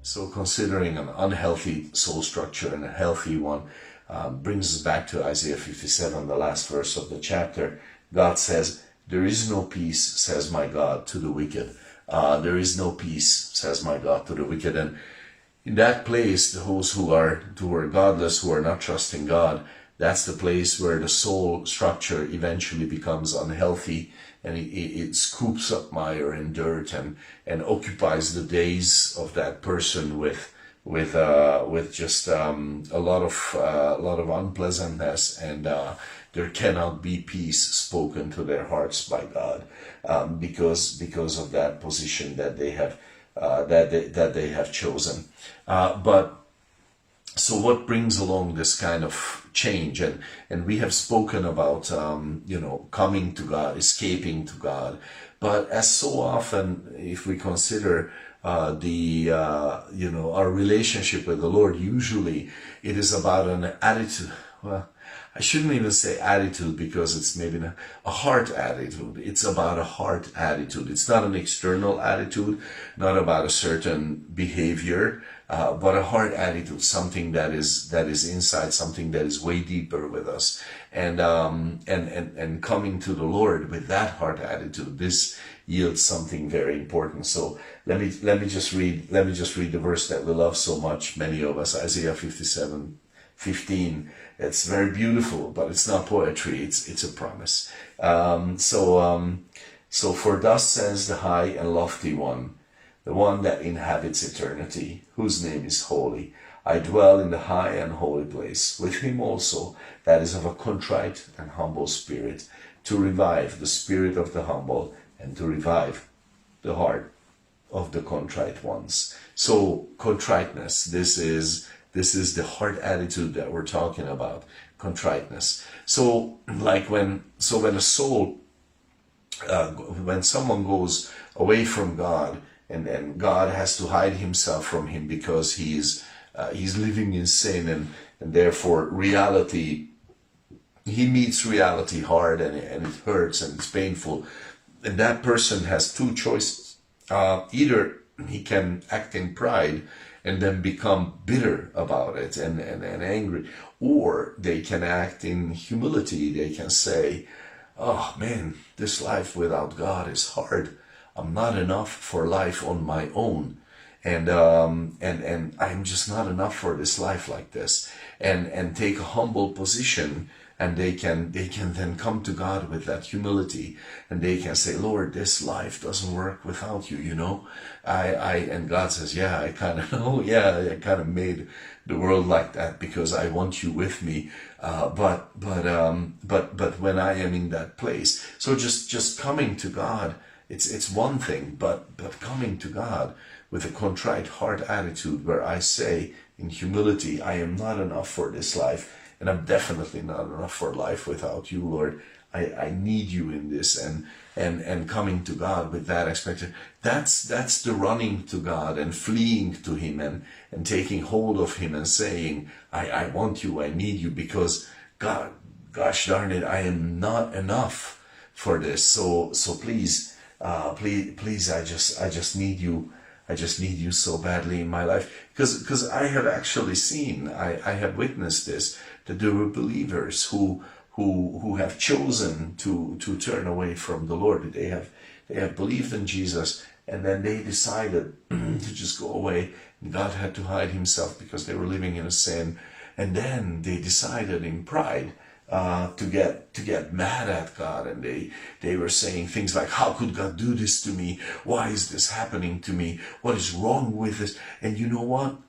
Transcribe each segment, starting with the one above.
So considering an unhealthy soul structure and a healthy one brings us back to Isaiah 57, the last verse of the chapter. God says, "There is no peace, says my God, to the wicked." There is no peace, says my God, to the wicked. And in that place, those who are godless, who are not trusting God, that's the place where the soul structure eventually becomes unhealthy, and it scoops up mire and dirt and occupies the days of that person with just a lot of unpleasantness, and there cannot be peace spoken to their hearts by God, because of that position that they have that they have chosen. But so what brings along this kind of change? And we have spoken about coming to God, escaping to God. But as so often, if we consider our relationship with the Lord, usually it is about an attitude. Well, I shouldn't even say attitude, because it's maybe a heart attitude. It's about a heart attitude. It's not an external attitude, not about a certain behavior, but a heart attitude, something that is inside, something that is way deeper with us. And coming to the Lord with that heart attitude, this yields something very important. So let me just read the verse that we love so much, many of us, Isaiah 57:15. It's very beautiful, but it's not poetry. It's a promise. So for thus says the high and lofty one, the one that inhabits eternity, whose name is holy. I dwell in the high and holy place, with him also that is of a contrite and humble spirit, to revive the spirit of the humble, and to revive the heart of the contrite ones. So contriteness, this is the heart attitude that we're talking about, contriteness. So when a soul, when someone goes away from God, and God has to hide himself from him because he's living in sin, and therefore reality, he meets reality hard, and it hurts and it's painful. And that person has two choices. Either he can act in pride and then become bitter about it and angry, or they can act in humility. They can say, "Oh man, this life without God is hard. I'm not enough for life on my own, and I'm just not enough for this life like this," and take a humble position. And they can then come to God with that humility, and they can say, "Lord, this life doesn't work without you, and God says, "Yeah, I kind of know. Yeah, I kind of made the world like that because I want you with me. But when I am in that place, so just coming to God, it's one thing. But coming to God with a contrite heart attitude, where I say in humility, I am not enough for this life. And I'm definitely not enough for life without you, Lord. I need you in this," and coming to God with that expectation. That's the running to God and fleeing to him and taking hold of him and saying, I want you, I need you, because God, gosh darn it, I am not enough for this. So please, I just need you. I just need you so badly in my life, because I have actually seen, I have witnessed this, that there were believers who have chosen to turn away from the Lord. They have believed in Jesus, and then they decided to just go away, and God had to hide himself because they were living in a sin. And then they decided in pride to get mad at God, and they were saying things like, "How could God do this to me? Why is this happening to me? What is wrong with this?" And you know what?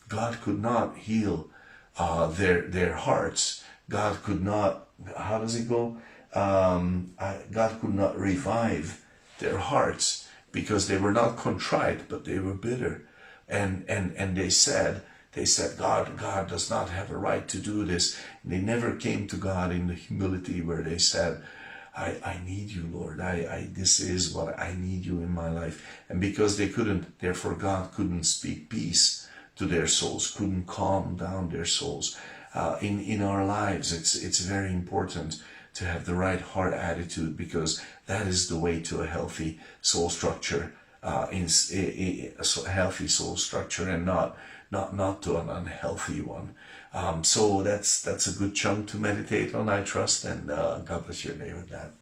God could not heal their hearts. God could not. How does it go? God could not revive their hearts because they were not contrite, but they were bitter, and they said. They said, God does not have a right to do this. And they never came to God in the humility where they said, I need you, Lord. This is what I need you in my life. And because they couldn't, therefore God couldn't speak peace to their souls, couldn't calm down their souls. In our lives, it's very important to have the right heart attitude, because that is the way to a healthy soul structure. a healthy soul structure, and not to an unhealthy one. So that's a good chunk to meditate on, I trust, and God bless your day with that.